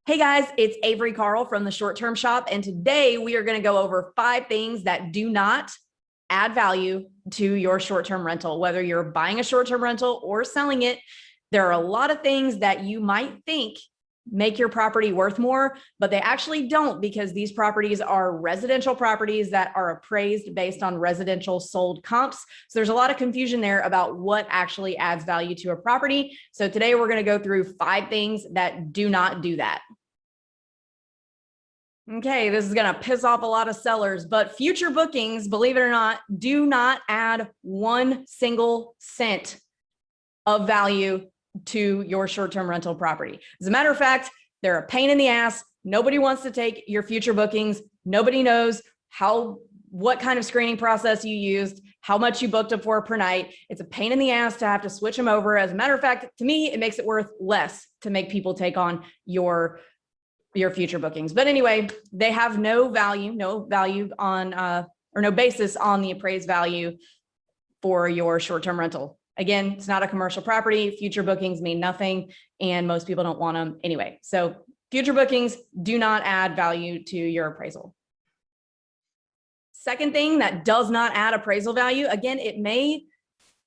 Hey guys, it's Avery Carl from the Short Term Shop, and today we are going to go over 5 things that do not add value to your short-term rental. Whether you're buying a short-term rental or selling it, there are a lot of things that you might think make your property worth more, but they actually don't, because these properties are residential properties that are appraised based on residential sold comps. So there's a lot of confusion there about what actually adds value to a property. So today we're going to go through 5 things that do not do that. Okay, this is going to piss off a lot of sellers, but future bookings, believe it or not, do not add 1 single cent of value to your short-term rental property. As a matter of fact, they're a pain in the ass. Nobody wants to take your future bookings. Nobody knows what kind of screening process you used, how much you booked them for per night. It's a pain in the ass to have to switch them over. As a matter of fact, to me, it makes it worth less to make people take on your future bookings. But anyway, they have no value on, or no basis on the appraised value for your short-term rental. Again, it's not a commercial property. Future bookings mean nothing, and most people don't want them anyway. So future bookings do not add value to your appraisal. Second thing that does not add appraisal value, again, it may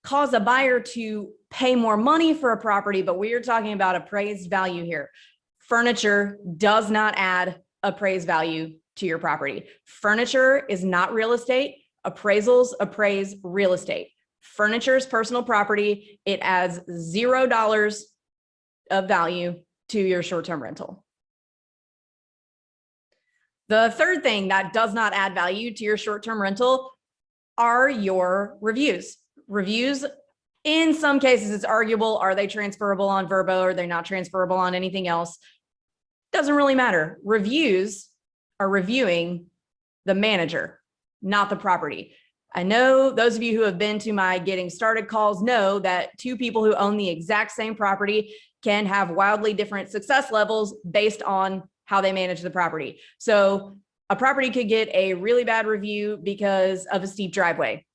cause a buyer to pay more money for a property, but we are talking about appraised value here. Furniture does not add appraised value to your property. Furniture is not real estate. Appraisals appraise real estate. Furniture is personal property. It adds $0 of value to your short-term rental. The third thing that does not add value to your short-term rental are your reviews. Reviews, in some cases, it's arguable. Are they transferable on Vrbo? Are they not transferable on anything else? Doesn't really matter. Reviews are reviewing the manager, not the property. I know those of you who have been to my getting started calls know that 2 people who own the exact same property can have wildly different success levels based on how they manage the property. So a property could get a really bad review because of a steep driveway.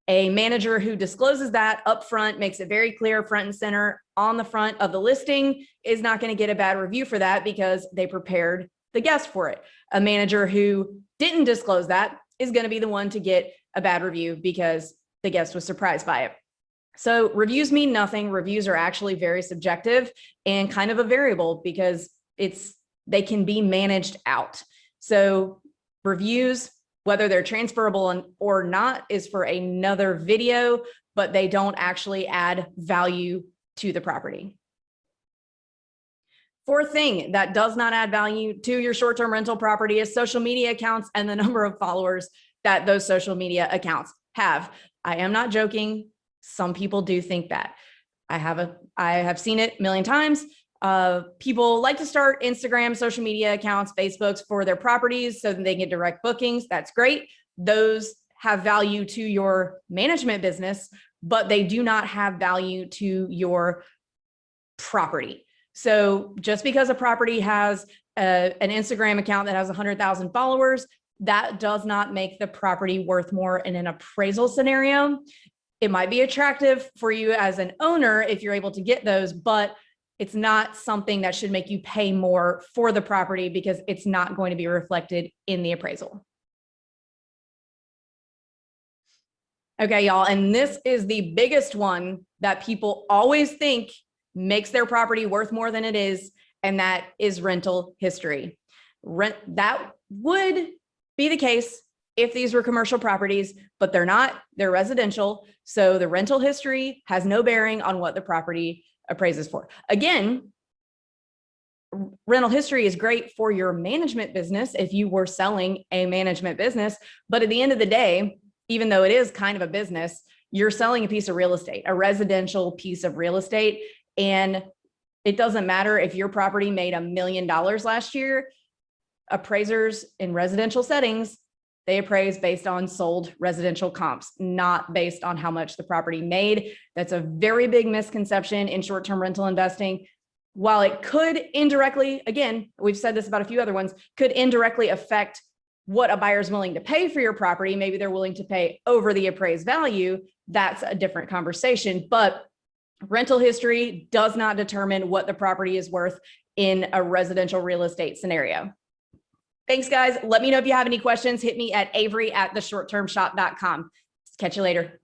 A manager who discloses that up front, makes it very clear front and center on the front of the listing, is not going to get a bad review for that because they prepared the guest for it. A manager who didn't disclose that is going to be the one to get a bad review because the guest was surprised by it. So reviews mean nothing. Reviews are actually very subjective and kind of a variable because they can be managed out. So reviews, whether they're transferable or not, is for another video, but they don't actually add value to the property. Fourth thing that does not add value to your short-term rental property is social media accounts and the number of followers that those social media accounts have. I am not joking. Some people do think that. I have seen it a million times. People like to start Instagram, social media accounts, Facebooks for their properties so that they get direct bookings. That's great. Those have value to your management business, but they do not have value to your property. So just because a property has an Instagram account that has 100,000 followers, that does not make the property worth more in an appraisal scenario. It might be attractive for you as an owner if you're able to get those, but it's not something that should make you pay more for the property because it's not going to be reflected in the appraisal. Okay, y'all, and this is the biggest one that people always think makes their property worth more than it is, and that is rental history. That would be the case if these were commercial properties, but they're not. They're residential, so the rental history has no bearing on what the property appraises for. Again, rental history is great for your management business if you were selling a management business, but at the end of the day, even though it is kind of a business, you're selling a piece of real estate, a residential piece of real estate, and it doesn't matter if your property made $1 million last year. Appraisers in residential settings, they appraise based on sold residential comps, not based on how much the property made. That's a very big misconception in short-term rental investing. While it could indirectly, again, we've said this about a few other ones, could indirectly affect what a buyer is willing to pay for your property. Maybe they're willing to pay over the appraised value. That's a different conversation. But Rental history does not determine what the property is worth in a residential real estate scenario. Thanks, guys. Let me know if you have any questions. Hit me at Avery@theshorttermshop.com. Catch you later.